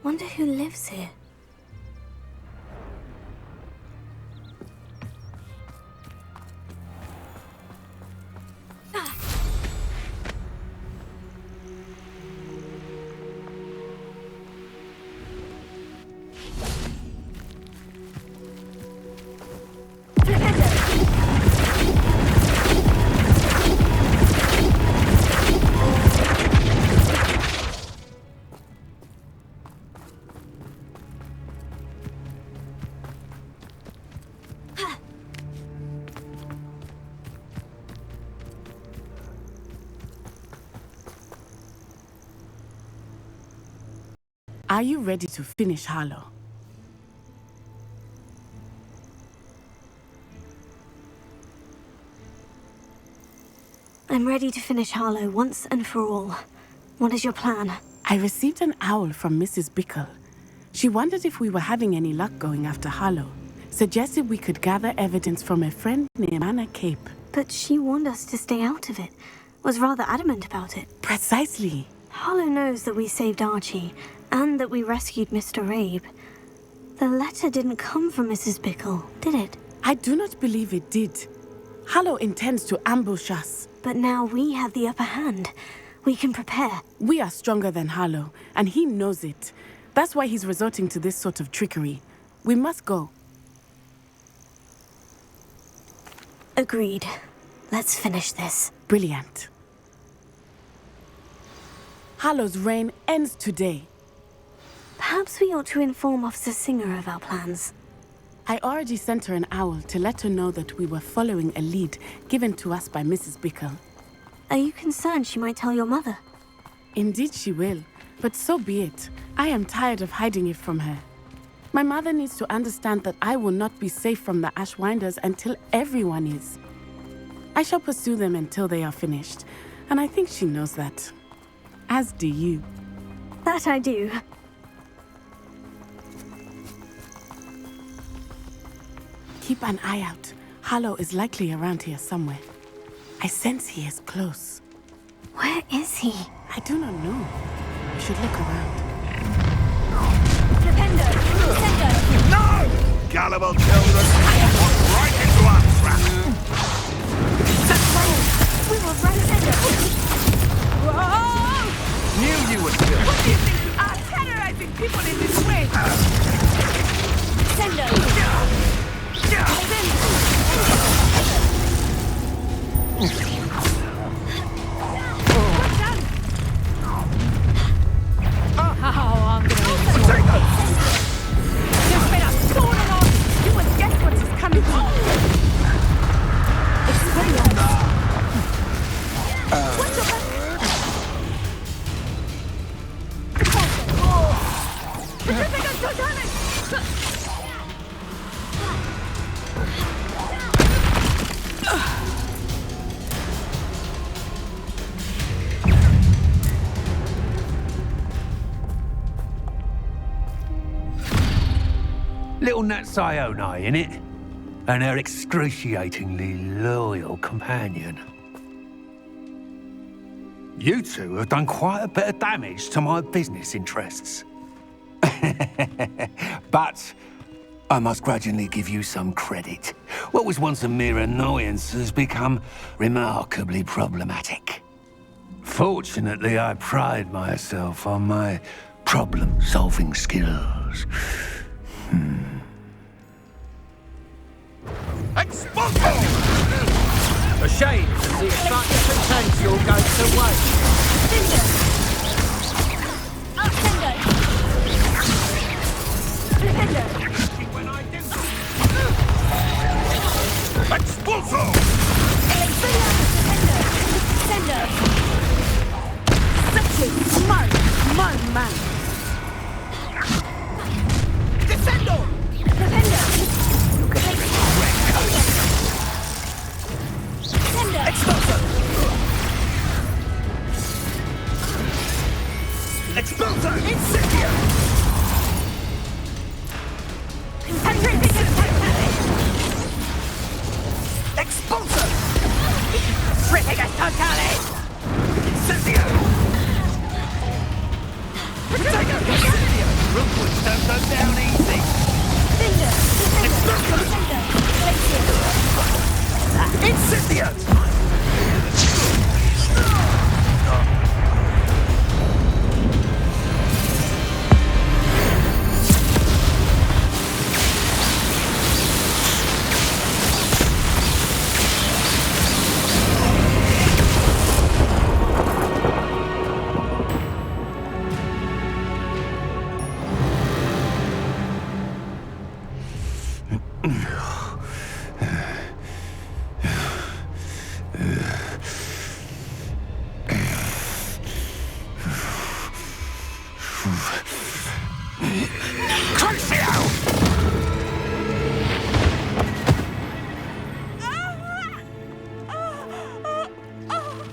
Wonder who lives here. Are you ready to finish Harlow? I'm ready to finish Harlow once and for all. What is your plan? I received an owl from Mrs. Bickle. She wondered if we were having any luck going after Harlow. Suggested we could gather evidence from a friend near Manor Cape. But she warned us to stay out of it. Was rather adamant about it. Precisely. Harlow knows that we saved Archie, and that we rescued Mr. Rabe. The letter didn't come from Mrs. Bickle, did it? I do not believe it did. Harlow intends to ambush us. But now we have the upper hand. We can prepare. We are stronger than Harlow, and he knows it. That's why he's resorting to this sort of trickery. We must go. Agreed. Let's finish this. Brilliant. Harlow's reign ends today. Perhaps we ought to inform Officer Singer of our plans. I already sent her an owl to let her know that we were following a lead given to us by Mrs. Bickle. Are you concerned she might tell your mother? Indeed she will, but so be it. I am tired of hiding it from her. My mother needs to understand that I will not be safe from the Ashwinders until everyone is. I shall pursue them until they are finished, and I think she knows that. As do you. That I do. Keep an eye out. Harlow is likely around here somewhere. I sense he is close. Where is he? I do not know. We should look around. Defender! Defender! No! Gullible children! Walk right into our trap! We will run Defender! Whoa! Knew you would do it! What do you think you are terrorizing people in this way? Defender! Little Nat Sione, innit? And her excruciatingly loyal companion. You two have done quite a bit of damage to my business interests. But I must grudgingly give you some credit. What was once a mere annoyance has become remarkably problematic. Fortunately, I pride myself on my problem-solving skills. Expulso! A shame to see such potential go to waste. Expulso! Such a smart man. Defendo! Expulso! Incendio! Expulso! Tripping totale! Incendio! Protego! Incendio! Hogwarts don't go down easy. Incendiate!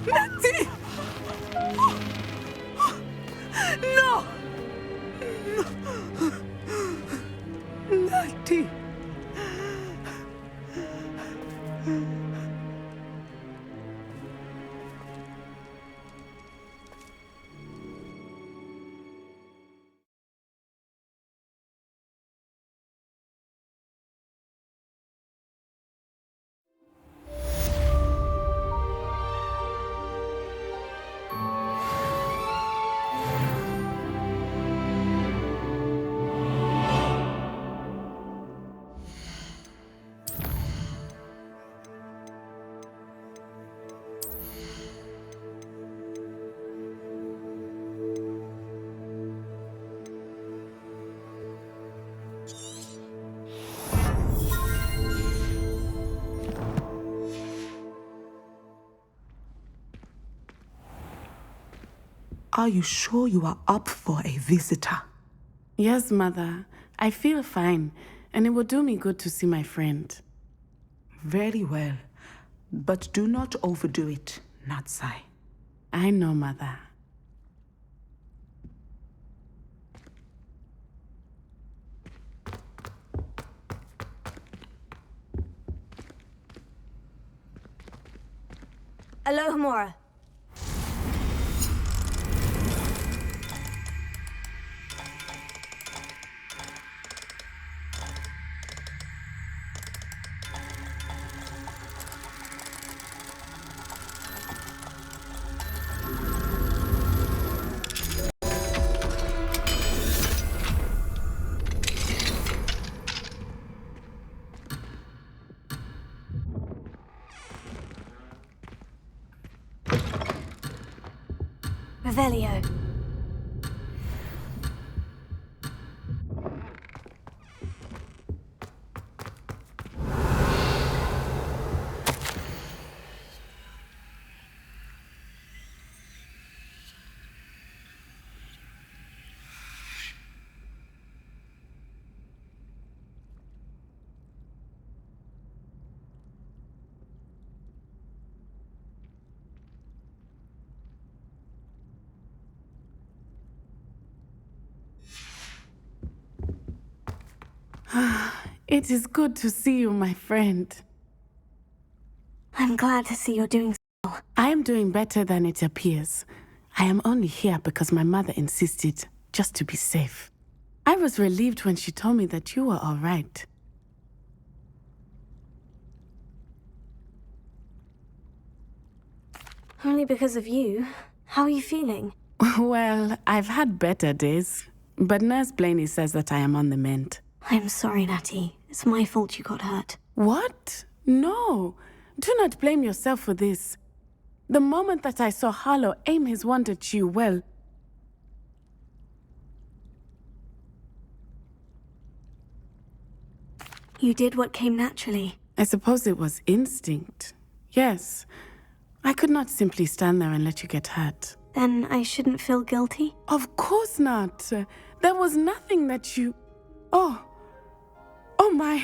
Natty! No! Natty! Are you sure you are up for a visitor? Yes, Mother. I feel fine, and it will do me good to see my friend. Very well. But do not overdo it, Natsai. I know, Mother. Alohomora. Revelio. It is good to see you, my friend. I'm glad to see you're doing so well. I am doing better than it appears. I am only here because my mother insisted, just to be safe. I was relieved when she told me that you were all right. Only because of you. How are you feeling? Well, I've had better days, but Nurse Blaney says that I am on the mend. I'm sorry, Natty. It's my fault you got hurt. What? No. Do not blame yourself for this. The moment that I saw Harlow aim his wand at you, well... You did what came naturally. I suppose it was instinct. Yes. I could not simply stand there and let you get hurt. Then I shouldn't feel guilty? Of course not. There was nothing that you... Oh my.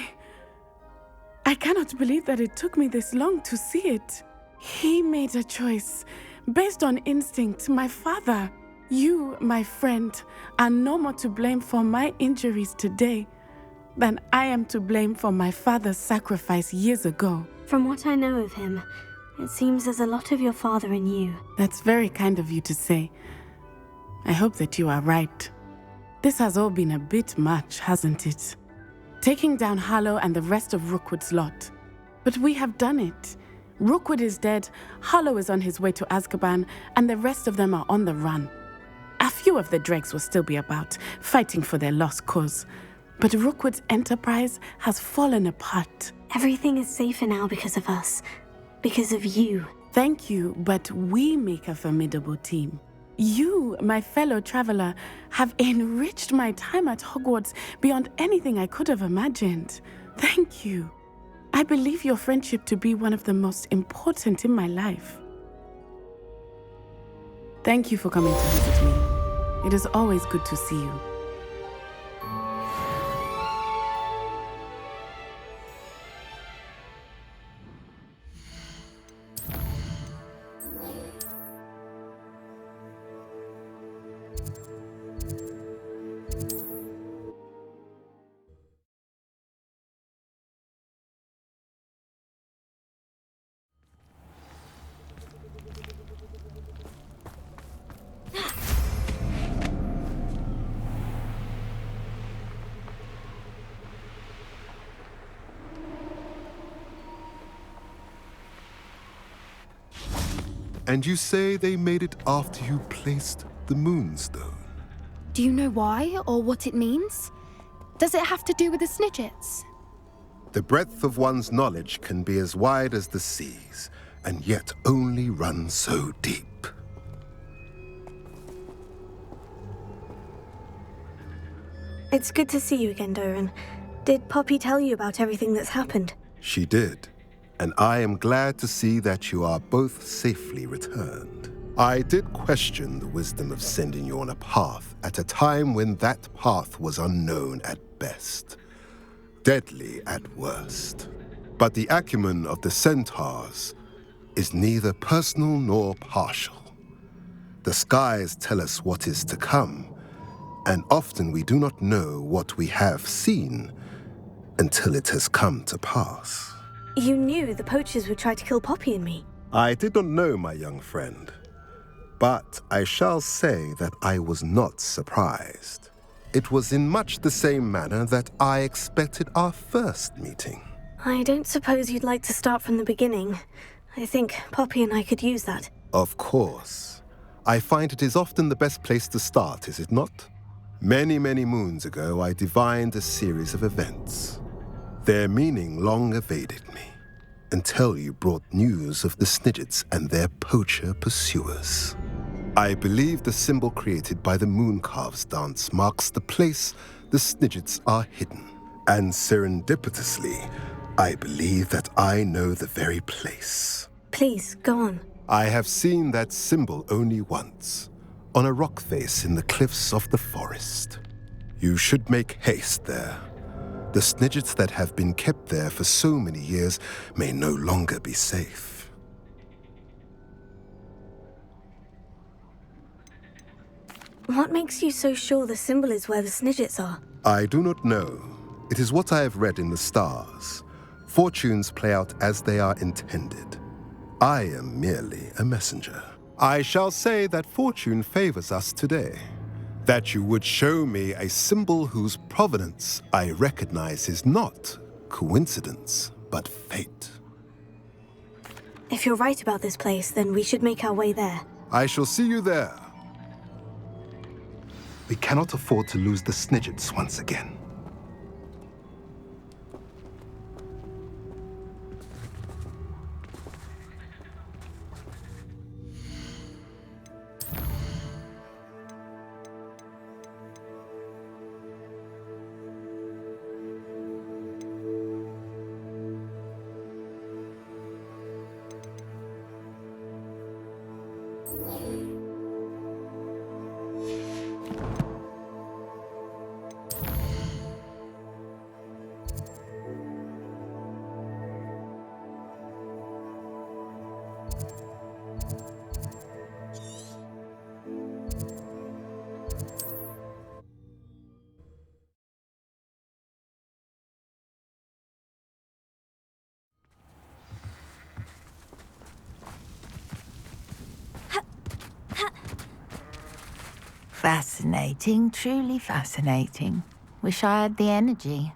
I cannot believe that it took me this long to see it. He made a choice based on instinct. My father, you, my friend, are no more to blame for my injuries today than I am to blame for my father's sacrifice years ago. From what I know of him, it seems there's a lot of your father in you. That's very kind of you to say. I hope that you are right. This has all been a bit much, hasn't it? Taking down Harlow and the rest of Rookwood's lot. But we have done it. Rookwood is dead, Harlow is on his way to Azkaban, and the rest of them are on the run. A few of the dregs will still be about, fighting for their lost cause. But Rookwood's enterprise has fallen apart. Everything is safer now because of us. Because of you. Thank you, but we make a formidable team. You, my fellow traveler, have enriched my time at Hogwarts beyond anything I could have imagined. Thank you. I believe your friendship to be one of the most important in my life. Thank you for coming to visit me. It is always good to see you. And you say they made it after you placed the Moonstone? Do you know why or what it means? Does it have to do with the Snidgets? The breadth of one's knowledge can be as wide as the seas, and yet only run so deep. It's good to see you again, Doran. Did Poppy tell you about everything that's happened? She did, and I am glad to see that you are both safely returned. I did question the wisdom of sending you on a path at a time when that path was unknown at best, deadly at worst. But the acumen of the centaurs is neither personal nor partial. The skies tell us what is to come, and often we do not know what we have seen until it has come to pass. You knew the poachers would try to kill Poppy and me. I did not know, my young friend, but I shall say that I was not surprised. It was in much the same manner that I expected our first meeting. I don't suppose you'd like to start from the beginning. I think Poppy and I could use that. Of course. I find it is often the best place to start, is it not? Many, many moons ago, I divined a series of events. Their meaning long evaded me, until you brought news of the Snidgets and their poacher pursuers. I believe the symbol created by the Mooncalves dance marks the place the Snidgets are hidden. And serendipitously, I believe that I know the very place. Please, go on. I have seen that symbol only once, on a rock face in the cliffs of the forest. You should make haste there. The Snidgets that have been kept there for so many years may no longer be safe. What makes you so sure the symbol is where the Snidgets are? I do not know. It is what I have read in the stars. Fortunes play out as they are intended. I am merely a messenger. I shall say that fortune favors us today. That you would show me a symbol whose provenance I recognize is not coincidence, but fate. If you're right about this place, then we should make our way there. I shall see you there. We cannot afford to lose the Snidgets once again. Fascinating, truly fascinating. Wish I had the energy.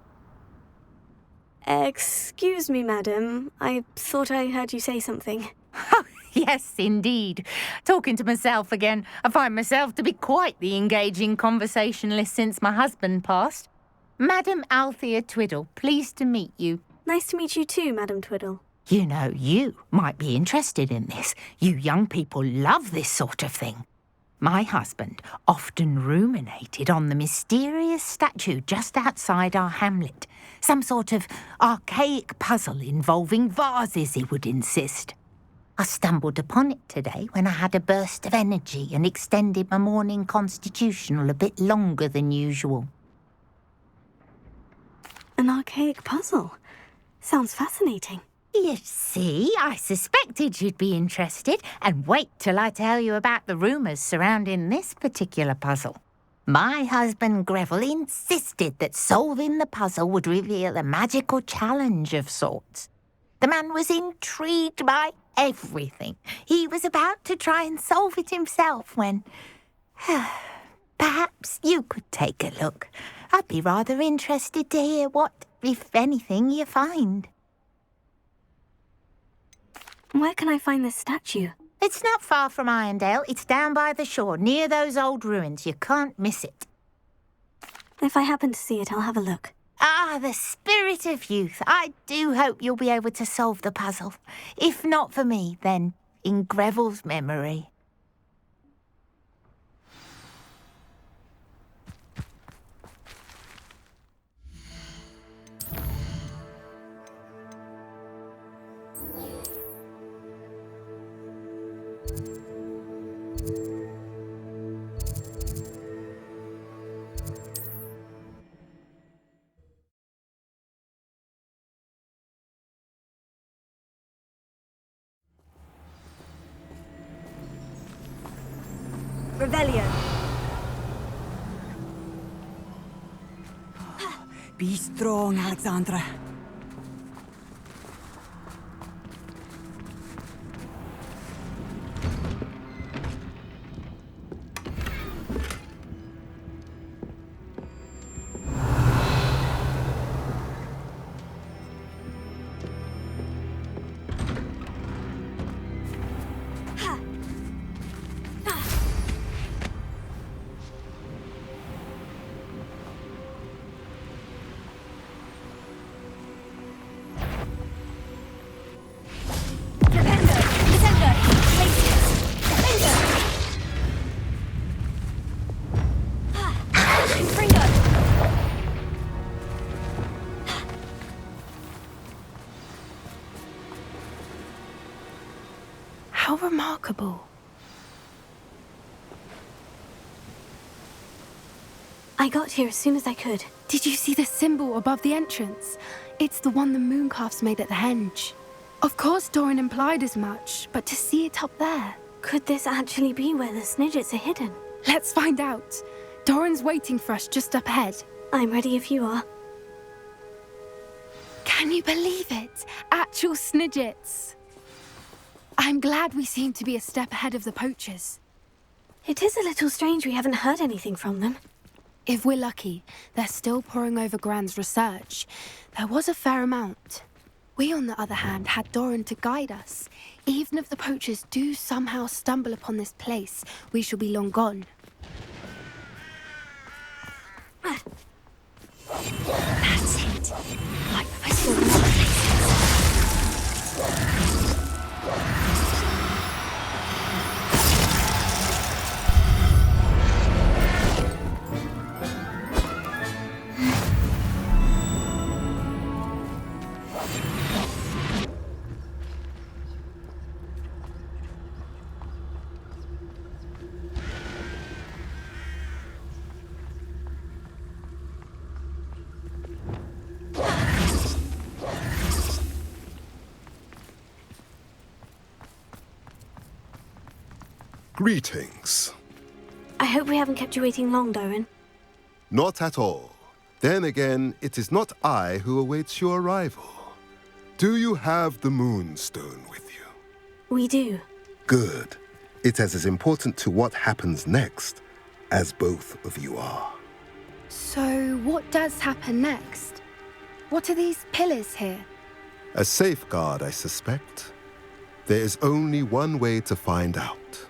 Excuse me, madam. I thought I heard you say something. Oh, yes, indeed. Talking to myself again. I find myself to be quite the engaging conversationalist since my husband passed. Madam Althea Twiddle, pleased to meet you. Nice to meet you too, Madam Twiddle. You know, you might be interested in this. You young people love this sort of thing. My husband often ruminated on the mysterious statue just outside our hamlet. Some sort of archaic puzzle involving vases, he would insist. I stumbled upon it today when I had a burst of energy and extended my morning constitutional a bit longer than usual. An archaic puzzle. Sounds fascinating. You see, I suspected you'd be interested, and wait till I tell you about the rumours surrounding this particular puzzle. My husband Greville insisted that solving the puzzle would reveal a magical challenge of sorts. The man was intrigued by everything. He was about to try and solve it himself when... Perhaps you could take a look. I'd be rather interested to hear what, if anything, you find. Where can I find this statue? It's not far from Irondale. It's down by the shore, near those old ruins. You can't miss it. If I happen to see it, I'll have a look. Ah, the spirit of youth. I do hope you'll be able to solve the puzzle. If not for me, then in Greville's memory. Revelio. Be strong, Alexandra. How remarkable. I got here as soon as I could. Did you see the symbol above the entrance? It's the one the mooncalfs made at the henge. Of course Doran implied as much, but to see it up there... Could this actually be where the Snidgets are hidden? Let's find out. Doran's waiting for us just up ahead. I'm ready if you are. Can you believe it? Actual Snidgets. I'm glad we seem to be a step ahead of the poachers. It is a little strange we haven't heard anything from them. If we're lucky, they're still poring over Gran's research. There was a fair amount. We, on the other hand, had Doran to guide us. Even if the poachers do somehow stumble upon this place, we shall be long gone. That's it. Like I saw them all places. Greetings. I hope we haven't kept you waiting long, Doran. Not at all. Then again, it is not I who awaits your arrival. Do you have the Moonstone with you? We do. Good. It is as important to what happens next as both of you are. So, what does happen next? What are these pillars here? A safeguard, I suspect. There is only one way to find out.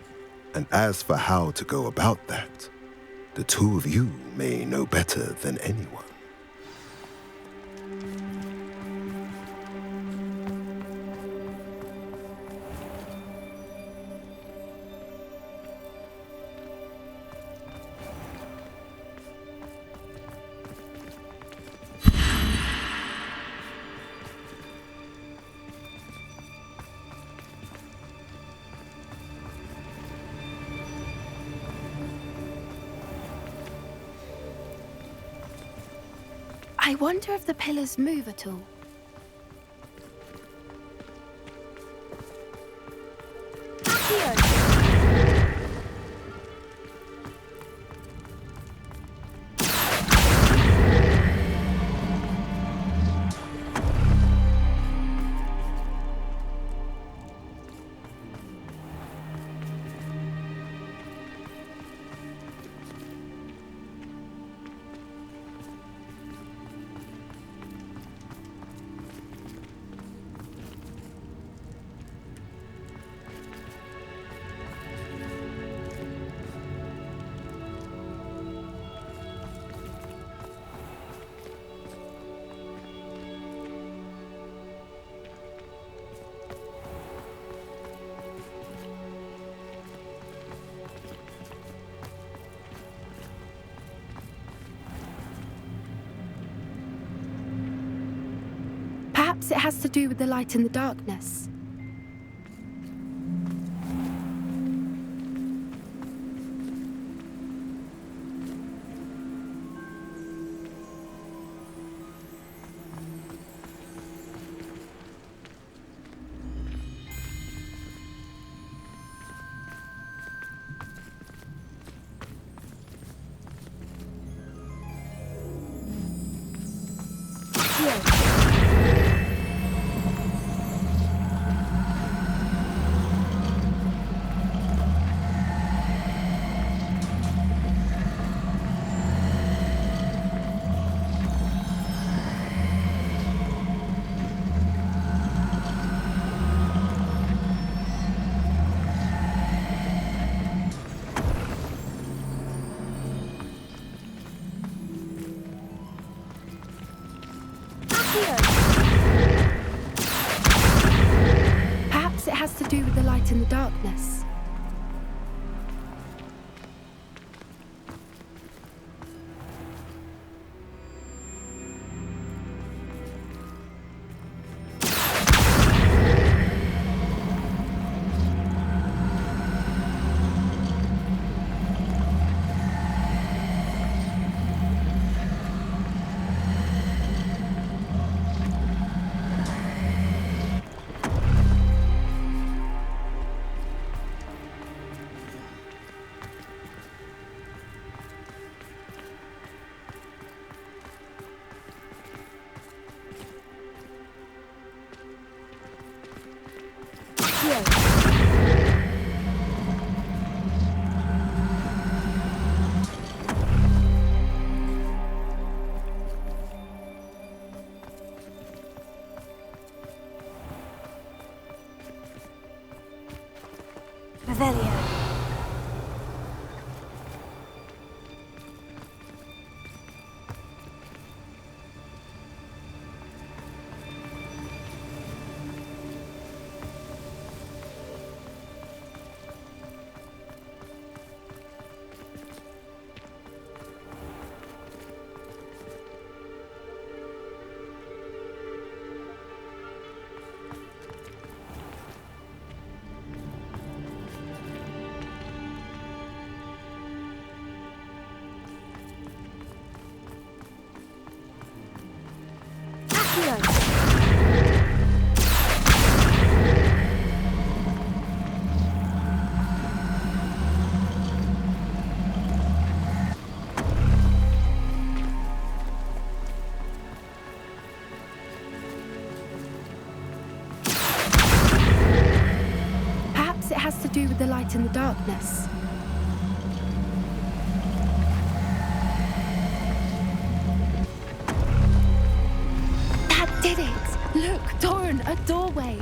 And as for how to go about that, the two of you may know better than anyone. I wonder if the pillars move at all. Perhaps it has to do with the light and the darkness. Perhaps it has to do with the light and the darkness. Revelio. Perhaps it has to do with the light and the darkness. A doorway.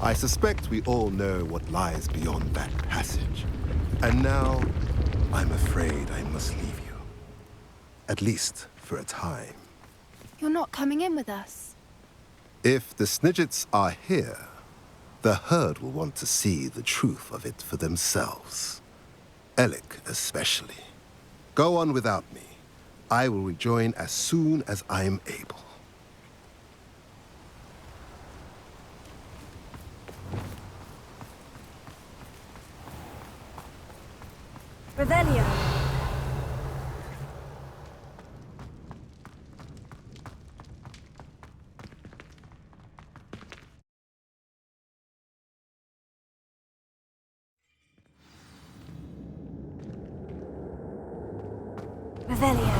I suspect we all know what lies beyond that passage. And now, I'm afraid I must leave you. At least for a time. You're not coming in with us. If the Snidgets are here, the herd will want to see the truth of it for themselves. Alec especially. Go on without me. I will rejoin as soon as I am able. Revelio. Revelio.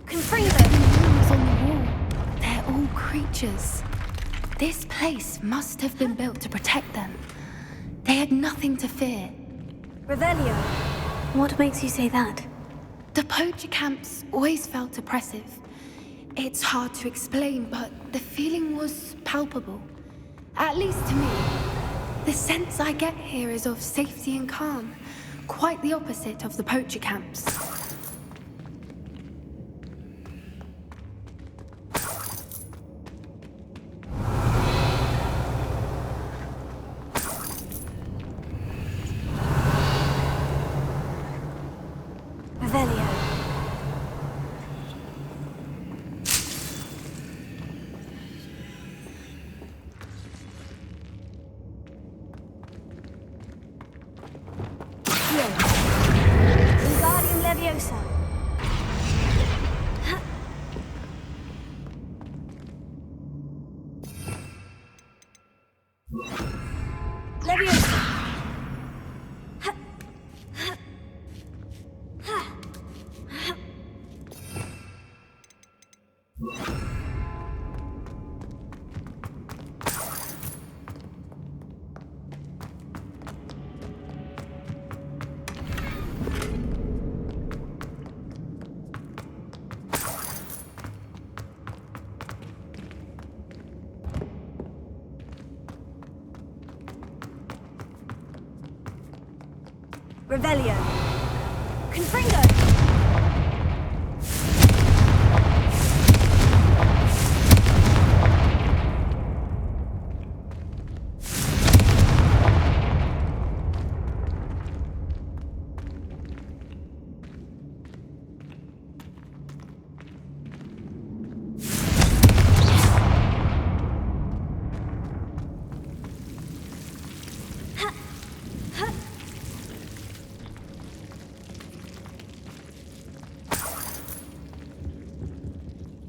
Confringo. Runes on the wall. They're all creatures. This place must have been built to protect them. They had nothing to fear. Revelio. What makes you say that? The poacher camps always felt oppressive. It's hard to explain, but the feeling was palpable. At least to me. The sense I get here is of safety and calm. Quite the opposite of the poacher camps. Revelio. Wingardium Leviosa. Leviosa. Revelio. Confringo.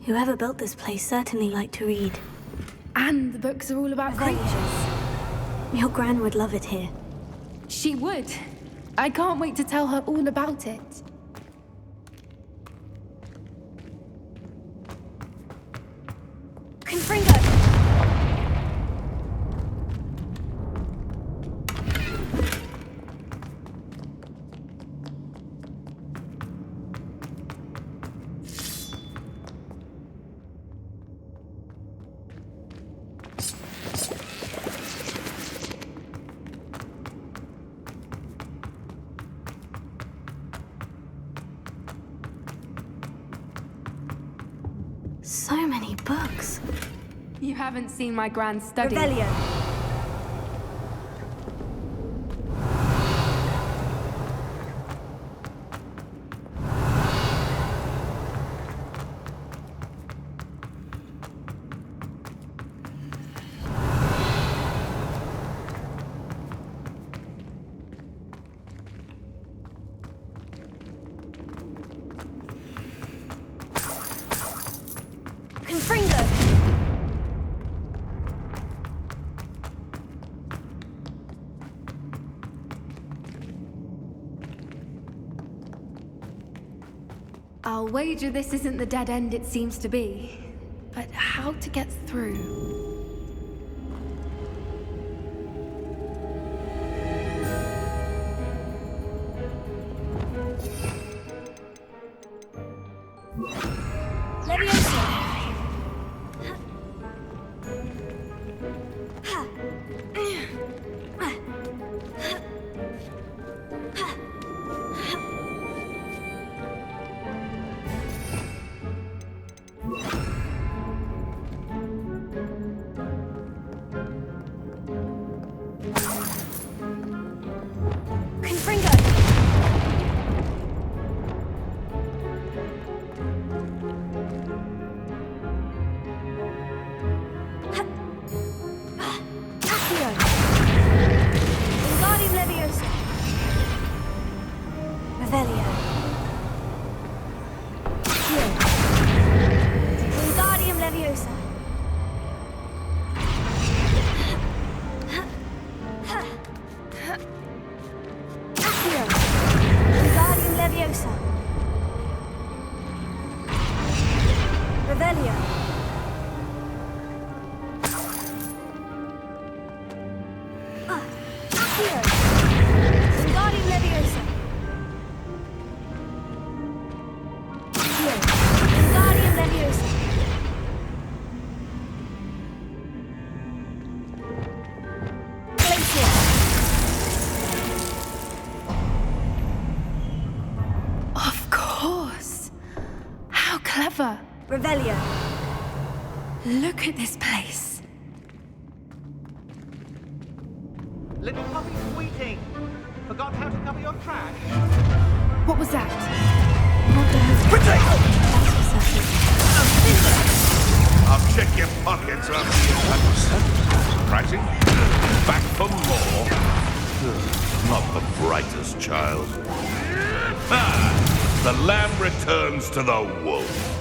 Whoever built this place certainly liked to read. And the books are all about creatures. Your Gran would love it here. She would. I can't wait to tell her all about it. Confringo! So many books. You haven't seen my grand study. Revelio. Confringo. I'll wager this isn't the dead end it seems to be. But how to get through? Leviosa. Revelio. Accio. Wingardium Leviosa. Accio. Wingardium Leviosa. Glacier. Of course. How clever. Revelio. Look at this place. Little puppy sweeting. Forgot how to cover your trash? What was that? I'll check your pockets after you. That was surprising. Back for more. Not the brightest child. Ah, the lamb returns to the wolf.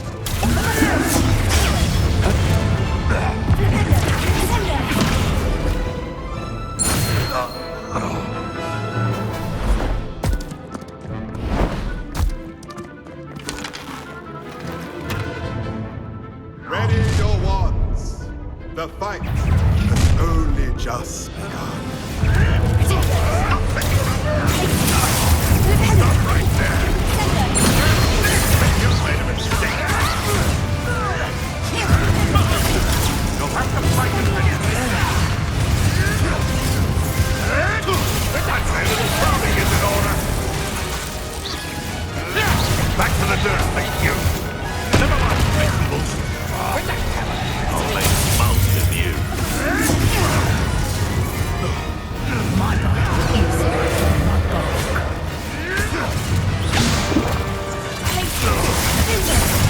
Ready your wands. The fight has only just begun. Stop right there. You've made a mistake. You'll have to fight to finish this. That's a little farming is in order. Back to the dirt, thank you. Never mind, vegetables. I'll make most of you. My dog is my dog.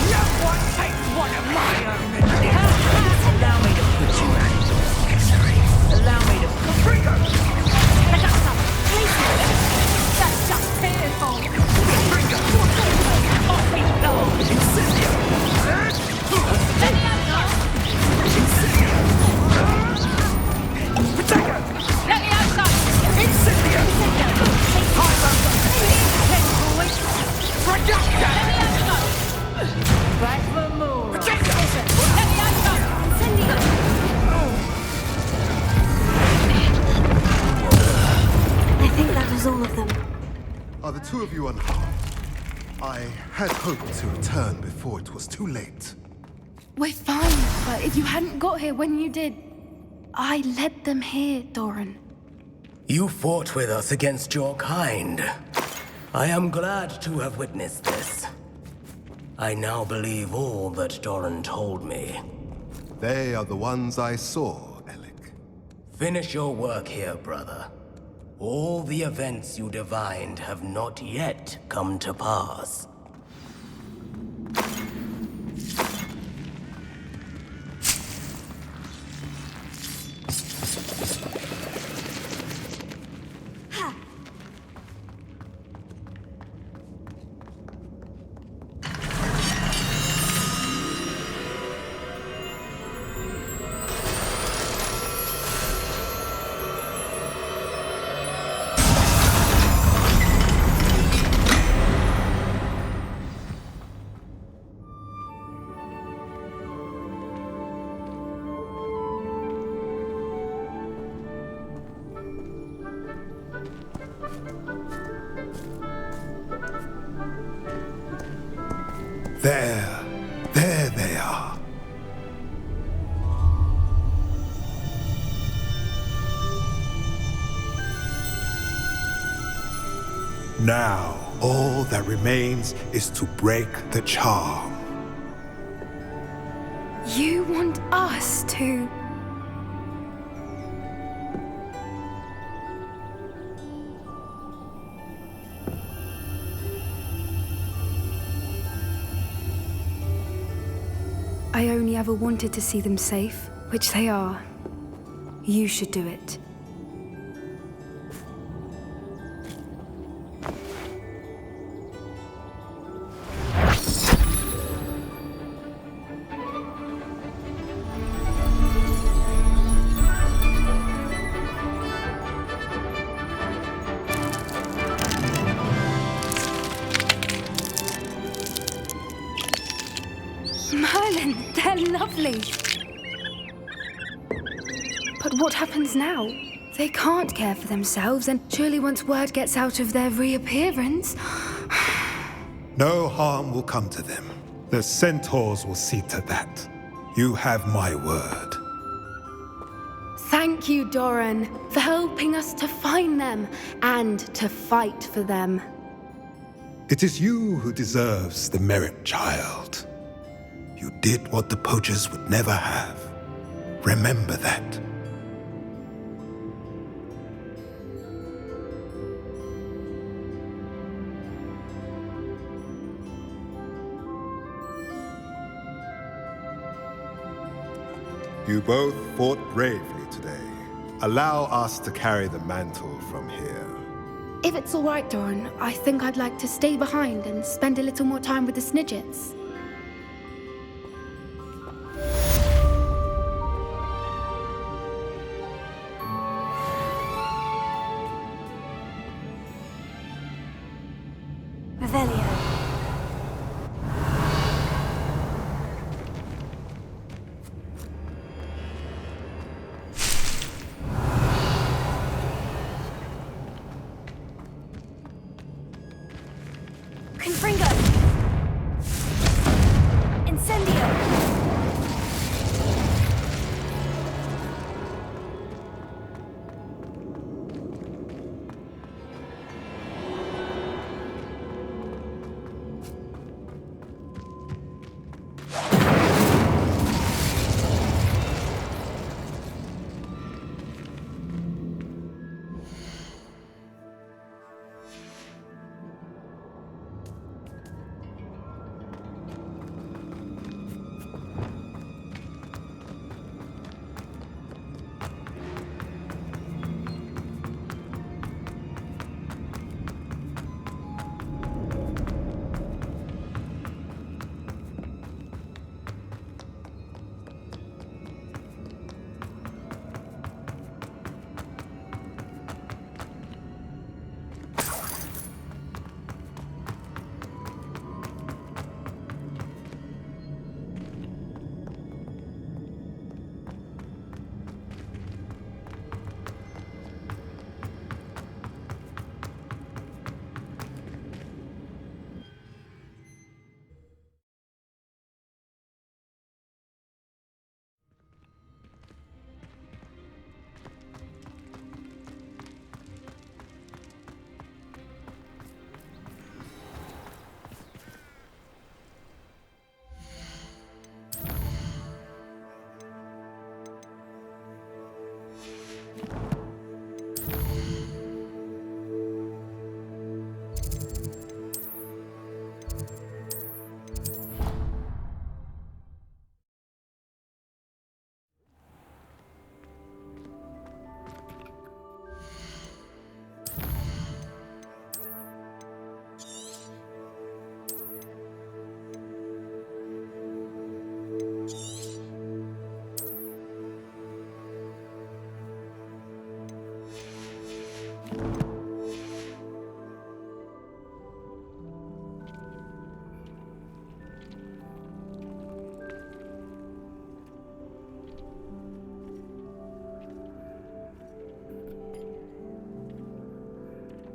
No one takes one of my own and allow me to put you out of your misery. Allow me to put you out. I got some places. That's just fearful. Off we go. Incendio. I think that was all of them. Are the two of you unharmed? I had hoped to return before it was too late. We're fine, but if you hadn't got here when you did, I led them here, Doran. You fought with us against your kind. I am glad to have witnessed this. I now believe all that Doran told me. They are the ones I saw, Alec. Finish your work here, brother. All the events you divined have not yet come to pass. There they are. Now, all that remains is to break the charm. You want us to... I only ever wanted to see them safe, which they are. You should do it. They're lovely. But what happens now? They can't care for themselves, and surely once word gets out of their reappearance... No harm will come to them. The centaurs will see to that. You have my word. Thank you, Doran, for helping us to find them and to fight for them. It is you who deserves the merit, child. You did what the poachers would never have. Remember that. You both fought bravely today. Allow us to carry the mantle from here. If it's all right, Doran, I think I'd like to stay behind and spend a little more time with the Snidgets. Revelio. Confringo!